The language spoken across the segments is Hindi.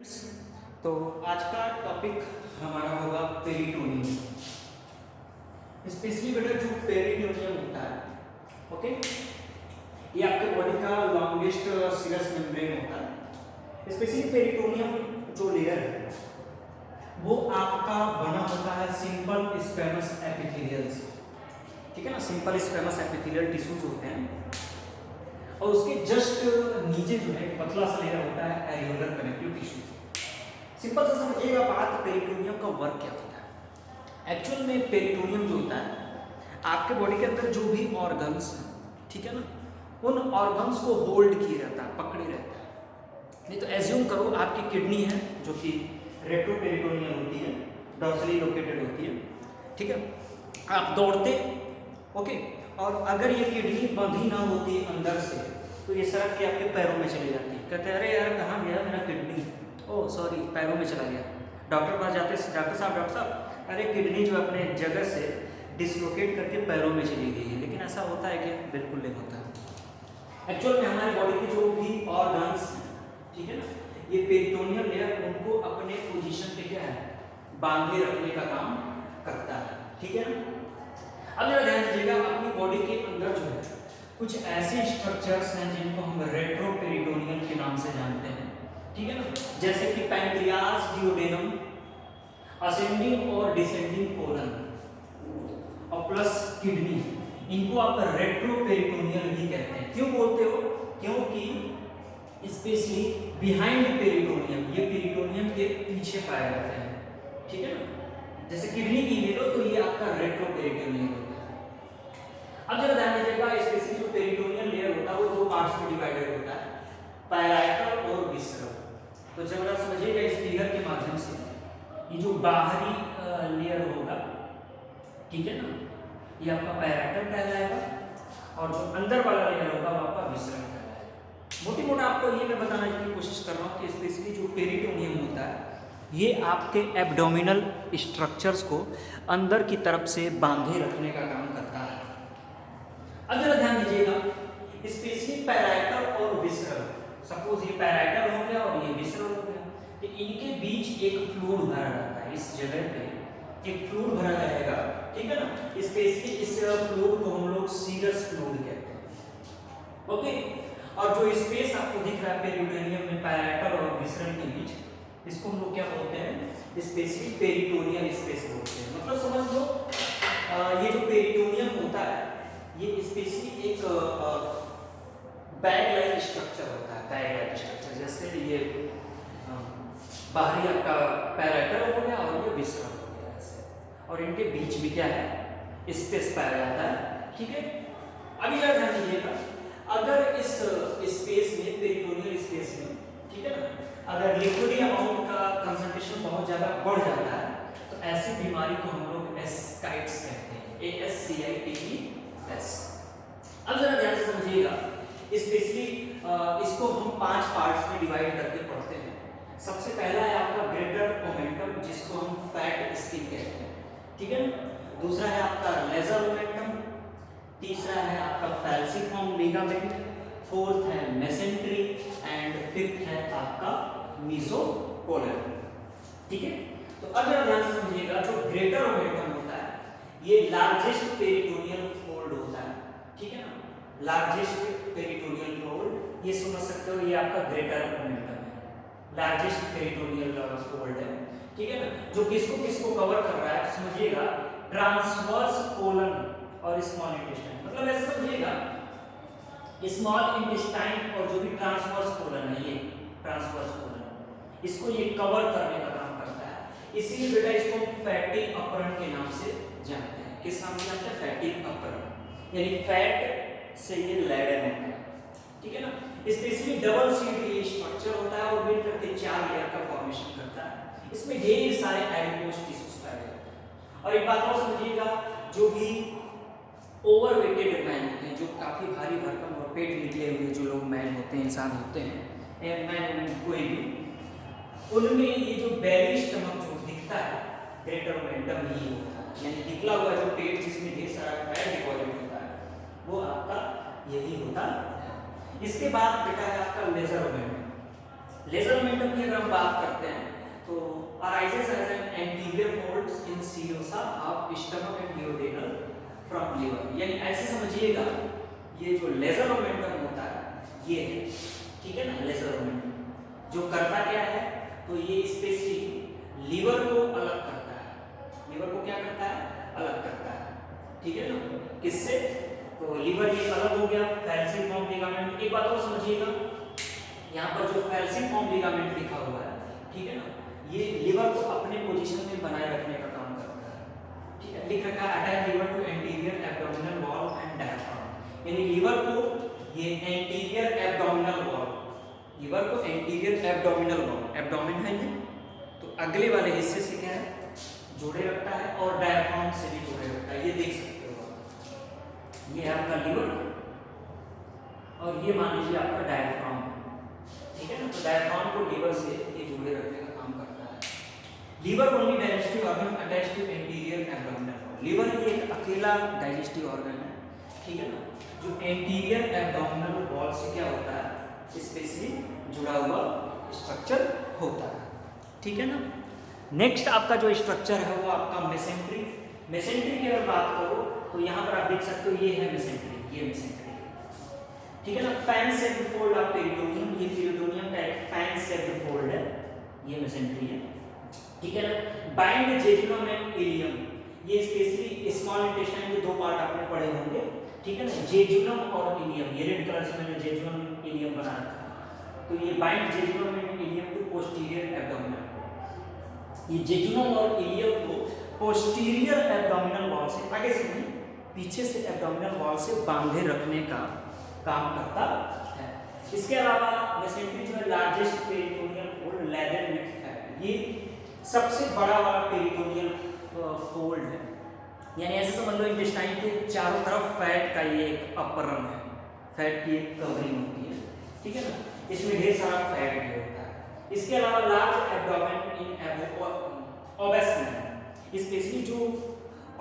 तो आज का टॉपिक हमारा होगा पेरिटोनियम। स्पेशली बेटा जो पेरिटोनियम होता है, ओके, ये आपके बॉडी का लॉन्गेस्ट सीरस मेम्ब्रेन होता है। स्पेशली पेरिटोनियम जो लेयर है वो आपका बना होता है सिंपल स्क्वैमस एपिथेलियल से, ठीक है ना। सिंपल स्क्वैमस एपिथेलियल टिश्यूज होते हैं और उसके जस्ट नीचे जो है पतला सा लेयर होता है एरियोलर कनेक्टिव टिश्यू। सिंपल सा समझिएगा बात, पेरिटोनियम का वर्क क्या होता है। एक्चुअल में पेरिटोनियम जो होता है आपके बॉडी के अंदर जो भी ऑर्गन्स हैं, ठीक है ना, उन ऑर्गन्स को होल्ड किए रहता है, पकड़े रहता है। नहीं तो एज्यूम करो आपकी किडनी है जो कि रेट्रोपेरिटोनियल होती है, डॉर्सली लोकेटेड होती है, ठीक है। आप दौड़ते, ओके, और अगर ये किडनी बंधी ना होती अंदर से तो ये सड़क के आपके पैरों में चली जाती। कहते हैं अरे यार कहाँ गया मेरा किडनी, ओह सॉरी पैरों में चला गया। डॉक्टर पास जाते, डॉक्टर साहब अरे किडनी जो अपने जगह से डिसलोकेट करके पैरों में चली गई है। लेकिन ऐसा होता है क्या? बिल्कुल नहीं होता। एक्चुअल में हमारे बॉडी के जो भी ऑर्गन्स हैं, ठीक है ना, ये पेरिटोनियल लेयर उनको अपने पोजीशन पे क्या है, बांधे रखने का काम करता है, ठीक है ना। अब जरा ध्यान दीजिएगा, अपनी बॉडी के अंदर जो है कुछ ऐसे स्ट्रक्चर्स हैं जिनको हम रेट्रोपेरिटोनियल के नाम से जानते हैं, ठीक है ना। जैसे कि पैंक्रियास, डिओडेनम, असेंडिंग और डिसेंडिंग कोलन और प्लस किडनी, इनको आप रेट्रोपेरिटोनियल भी कहते हैं। क्यों बोलते हो? क्योंकि स्पेशली बिहाइंड पेरिटोनियम, ये पेरिटोनियम के पीछे पाए जाते हैं, ठीक है ना। जैसे किडनी की ले लो तो ये आपका रेट्रोपेरिटोनियल होता है। अब जरा ध्यान दीजिएगा, स्पेशली जो पेरिटोनियल लेयर होता है वो दो पार्ट्स में डिवाइडेड होता है, पैराइटल और विसरल। तो जब आप समझिएगा इस फिगर के माध्यम से, ये जो बाहरी लेयर होगा, ठीक है ना, ये आपका पैराइटल कहलाएगा और जो अंदर वाला लेयर होगा वो आपका विसरल कहलाएगा। मोटी मोटा आपको ये मैं बताने की कोशिश कर रहा हूँ कि स्पेशली जो पेरिटोनियम होता है ये आपके एब्डोमिनल स्ट्रक्चर्स को अंदर की तरफ से बांधे रखने का काम करता है। अब जरा ध्यान दीजिएगा, स्पेशली पैराइटल और विसरल, सपोज ये पैराइटल हो गया और ये विसरल हो गया, तो इनके बीच एक फ्लूइड भरा रहता है। इस जगह पे एक फ्लूइड भरा रहेगा, ठीक है ना। स्पेशली इस फ्लूइड को हम लोग सीरस फ्लूइड कहते हैं, ओके। और जो स्पेस आपको दिख रहा है पेरिटोनियम में पैराइटल और विसरल के बीच, इसको हम लोग क्या बोलते हैं? स्पेशली पेरिटोनियल स्पेस बोलते हैं। मतलब समझ लो ये जो पेरिटोनियम होता है ये स्पेशली एक बैग लाइक स्ट्रक्चर होता है, बैग लाइक स्ट्रक्चर। जैसे ये बाहरी आपका पैराइटल हो गया और ये विसरल हो गया ऐसे, और इनके बीच में क्या है, स्पेस पाया जाता है, ठीक है। अभी जरा ध्यान दीजिएगा, अगर इस स्पेस में, पेरिटोनियल स्पेस में, ठीक है ना, अगर लिक्विड अमाउंट का कंसंट्रेशन बहुत ज्यादा बढ़ जाता है तो ऐसी बीमारी को हम लोग एस्काइटिस कहते हैं, ASCITES। अब जरा ध्यान से समझिएगा, स्पेशली इसको हम 5 पार्ट्स में डिवाइड करके पढ़ते हैं। सबसे पहला है आपका ग्रेटर ओमेंटम, जिसको हम फैट स्किन कहते हैं, ठीक है ना। दूसरा है आपका लेजर ओमेंटम, तीसरा है आपका फैल्सिफॉर्म लिगामेंट, फोर्थ है मेसेंट्री एंड फिफ्थ है आपका मीसोकोलन, ठीक है। तो अब जरा ध्यान से समझिएगा, जो ग्रेटर ओमेंटम होता है ये लार्जेस्ट पेरिटोनियल फोल्ड होता है, ठीक है ना। लार्जेस्ट पेरिटोनियल फोल्ड, ये समझ सकते हो, ये आपका ग्रेटर ओमेंटम है, लार्जेस्ट पेरिटोनियल फोल्ड है, ठीक है ना। जो किसको कवर कर रहा है समझिएगा, ट्रांसवर्स कोलन और स्मॉल इंटेस्टाइन। मतलब ऐसे समझिएगा, स्मॉल इंटेस्टाइन और जो भी ट्रांसवर्स कोलन है, ये ट्रांसवर्स कोलन, इसको ये कवर करने का काम करता है। इसीलिए बेटा इसको फैटी अपरण के नाम से जानते हैं। किस नाम से जानते हैं? फैटी अपरण, यानी फैट से ये लैडन होता है, ठीक है ना। स्पेशली डबल सीट ये स्ट्रक्चर होता है और मिल करके 4 लेयर का फॉर्मेशन करता है। इसमें ढेर सारे एडिपोज टिश्यूज पाए जाते हैं। और एक बात और समझिएगा, जो भी ओवरवेटेड मैन होते हैं, जो काफी भारी भरकम और पेट निकले हुए जो लोग मैन होते हैं, इंसान होते हैं, मैन कोई भी, उनमें ये जो बेली स्टमक जो दिखता है ग्रेटर ओमेंटम ही होता है, यानी निकला हुआ जो पेट जिसमें ढेर सारा फैट डिपॉजिट होता है वो आपका यही होता है। इसके बाद बेटा है आपका लेजर ओमेंटम। लेजर ओमेंटम की अगर हम बात करते सा of stomach and duodenal from liver. यानी ऐसे समझिएगा ये जो लेजर मोमेंटम होता है ये है, ठीक है ना। लेजर मोमेंटम जो करता क्या है, तो ये स्पेशली लिवर को अलग करता है। लिवर को क्या करता है, अलग करता है, ठीक है ना। किससे, तो लिवर ये अलग हो गया फैल्सिफॉर्म लिगामेंट। एक बात और समझिएगा, यहाँ पर जो फैल्सिफॉर्म लिगामेंट लिखा हुआ है, ठीक है ना, ये लिवर को अपने पोजीशन में बनाए रखने का काम करता है, ठीक है। लिख रखा है attach liver to anterior abdominal wall and diaphragm. यानी लिवर को ये एंटीरियर एब्डोमिनल वॉल, लिवर को एंटीरियर एब्डोमिनल वॉल, एब्डोमिन है ये, तो अगले वाले हिस्से से क्या है, जोड़े रखता है, और डायफ्राम से भी जोड़े रखता है। ये देख सकते हो आप, ये है आपका लिवर और ये मान लीजिए आपका डायफ्राम, ठीक है ना। तो डायफ्राम को लिवर से ये जोड़े रखने का काम करता है। Liver only digestive organ attached to anterior abdominal wall. Liver ये एक अकेला डाइजेस्टिव ऑर्गन है, ठीक है ना, जो एंटीरियर एब्डोमिनल वॉल से क्या होता है, स्पेशली जुड़ा हुआ स्ट्रक्चर होता है, ठीक है ना। नेक्स्ट आपका जो स्ट्रक्चर है वो आपका मेसेंट्री। मेसेंट्री की अगर बात करो तो यहाँ पर आप देख सकते हो ये है मेसेंट्री, ये मेसेंट्री, ठीक है ना। Fan shaped fold of peritoneum, ये पेरिटोनियम का एक फैन शेप्ड फोल्ड है, ये मेसेंट्री है, ठीक है ना। बाइंड जेजुनम एंड इलियम, ये स्पेशली स्मॉल इंटेस्टाइन के दो पार्ट आपने पढ़े होंगे, ठीक है ना, जेजुनम और इलियम। ये रेड कलर से मैंने जेजुनम इलियम बना रखा है। तो ये bind jejunum and ileum to posterior abdominal, ये जेजुनम और इलियम को पोस्टीरियर एब्डोमिनल वॉल से, आगे से नहीं पीछे से एब्डोमिनल वॉल से बांधे रखने का काम करता है। इसके अलावा मेसेंट्री जो है largest peritoneal fold leather with fat, ये सबसे बड़ा वाला पेरिटोनियल फोल्ड है। यानी ऐसे समझ लो इंटेस्टाइन के चारों तरफ फैट का ये एक अपरन है, फैट की एक कवरिंग होती है, ठीक है ना। इसमें ढेर सारा फैट भी होता है। इसके अलावा लार्ज एब्डोमेन इन ओबेस मैन, स्पेशली जो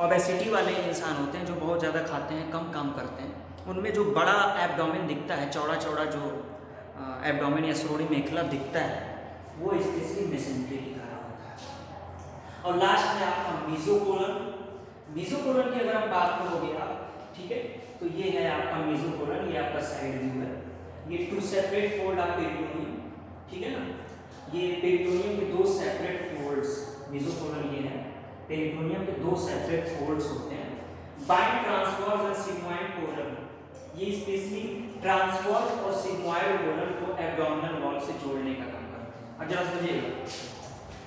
ओबेसिटी वाले इंसान होते हैं, जो बहुत ज़्यादा खाते हैं, कम काम करते हैं, उनमें जो बड़ा एब्डोमेन दिखता है, चौड़ा चौड़ा जो एब्डोमेन या श्रोणि मेखला दिखता है, वो स्पेशली मेसेंट्री की कारण होता है। और लास्ट है आपका मीजोकोलन। मीजोकोलन की अगर हम बात करोगे आप, ठीक है, तो ये है आपका मीजोकोलन, ये आपका साइड व्यू है। ये two separate fold of peritoneum, ठीक है ना, ये पेरिटोनियम के दो सेपरेट फोल्ड्स, मीजोकोलन ये है, पेरिटोनियम के दो सेपरेट फोल्ड्स होते हैं। बाइंड ट्रांसवर्स और सिग्मोइड कोलन, ये स्पेशली ट्रांसवर्स और सिग्मोइड कोलन को एब्डोमिनल वॉल से जोड़ने का काम करते हैं। अब जरा समझिएगा,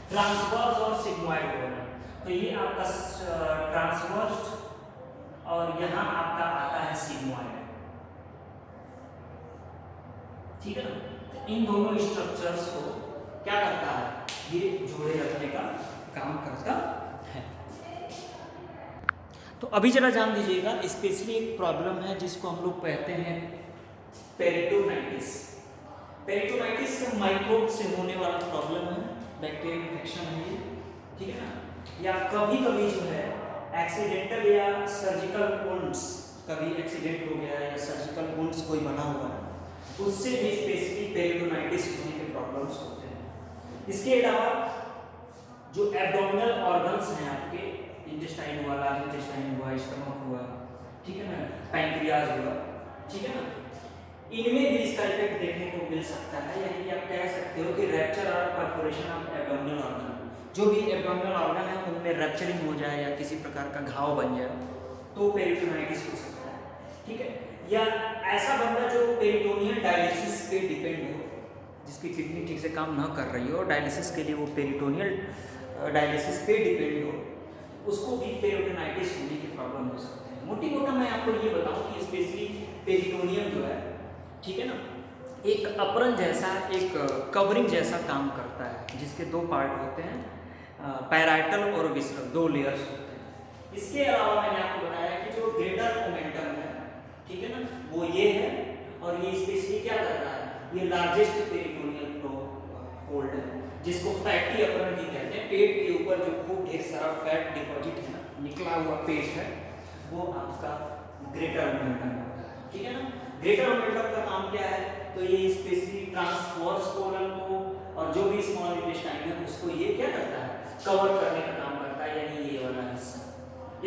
ट्रांसवर्स और सिग्मोइड कोलन, तो ये आपका ट्रांसवर्स और यहाँ आपका आता है सिग्मोइड, ठीक है ना। तो इन दोनों स्ट्रक्चर्स को क्या करता है, ये जोड़े रखने का काम करता है। तो अभी जरा जान दीजिएगा, स्पेशली एक प्रॉब्लम है जिसको हम लोग कहते हैं पेरिटोनाइटिस। पेरिटोनाइटिस माइक्रोब से होने वाला प्रॉब्लम है, बैक्टीरियल इन्फेक्शन है ये, ठीक है ना। या कभी कभी जो है एक्सीडेंटल या सर्जिकल वुंड्स, कभी एक्सीडेंट हो गया या सर्जिकल वुंड्स कोई बना हुआ है, उससे भी स्पेशली पेरिटोनाइटिस होने के प्रॉब्लम्स होते हैं। इसके अलावा जो एब्डोमिनल ऑर्गन्स हैं आपके, इंटेस्टाइन हुआ, लार्ज इंटेस्टाइन हुआ, स्टमक हुआ, ठीक है ना, पैंक्रियाज हुआ, ठीक है ना, इनमें भी इसका इफेक्ट देखने को मिल सकता है। यानी कि आप कह सकते हो कि रैप्चर और परफोरेशन ऑफ एब्डोमिनल ऑर्गन, जो भी एब्डोमिनल ऑर्गन है उनमें रैप्चरिंग हो जाए या किसी प्रकार का घाव बन जाए तो पेरिटोनाइटिस हो सकता है, ठीक है। या ऐसा बंदा जो पेरिटोनियल डायलिसिस पे डिपेंड हो, जिसकी किडनी ठीक से काम ना कर रही हो, डायलिसिस के लिए वो पेरिटोनियल डायलिसिस पे डिपेंड हो, उसको भी पेरिटोनाइटिस होने की प्रॉब्लम हो सकते हैं। मोटी मोटा मैं आपको ये बताऊं कि स्पेशली पेरिटोनियम जो है, ठीक है ना, एक अपरन जैसा, एक कवरिंग जैसा काम करता है, जिसके दो पार्ट होते हैं, पैराइटल और विसरल, दो लेयर्स होते हैं। इसके अलावा मैंने आपको बताया कि जो ग्रेटर मोमेंटम है, ठीक है ना, वो ये है, और ये स्पेशली क्या कर रहा है, ये लार्जेस्ट पेरिटोनियल फोल्ड है, जिसको फैटी अपरन भी कहते हैं। पेट के ऊपर जो खूब ढेर सारा फैट डिपॉजिट है ना, निकला हुआ पेट है, वो आपका ग्रेटर मोमेंटम होता है, ठीक है ना। ग्रेटर मोमेंटम का काम क्या है, तो ये स्पेशली ट्रांसवर्स कोलन को और जो भी स्मॉल इंटेस्टाइन है उसको ये क्या करता है, कवर करने का काम करता है, यानी ये वाला हिस्सा।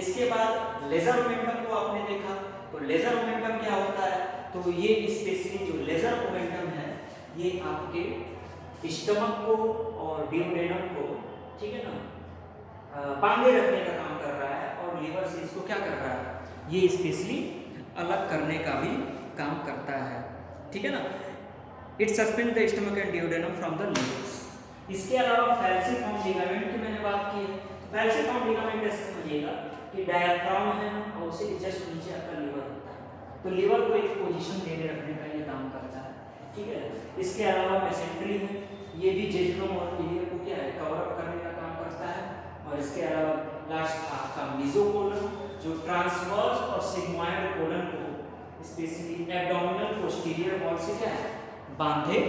इसके बाद लेजर मोमेंटम को आपने देखा, तो लेजर मोमेंटम क्या होता है, तो ये स्पेशली जो लेजर मोमेंटम है ये आपके स्टमक को और डियोडेनम को, ठीक है ना, बांधे रखने का काम कर रहा है, और लीवर से इसको क्या कर रहा है, ये स्पेशली अलग करने का भी काम करता है, ठीक है ना। It suspend the stomach and duodenum from the livers. इसके अलावा फैल्सिफॉर्म लिगामेंट की मैंने बात की है। फैल्सिफॉर्म लिगामेंट ऐसे समझिएगा कि डायफ्राम है ना, और उसे जस्ट नीचे आपका लीवर होता है, तो लीवर को एक पोजीशन देने रखने का ये काम करता है, ठीक है। इसके अलावा मेसेंट्री है, ये भी जेजुलम और इलियम को क्या है, कवर अप करने का काम करता है। और इसके अलावा लास्ट आपका मेसोकोलन, जो ट्रांसवर्स और सिग्मॉइड कोलन को स्पेशली एब्डोमिनल पोस्टीरियर वॉल से क्या है, बांधे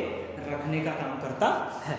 रखने का काम करता है।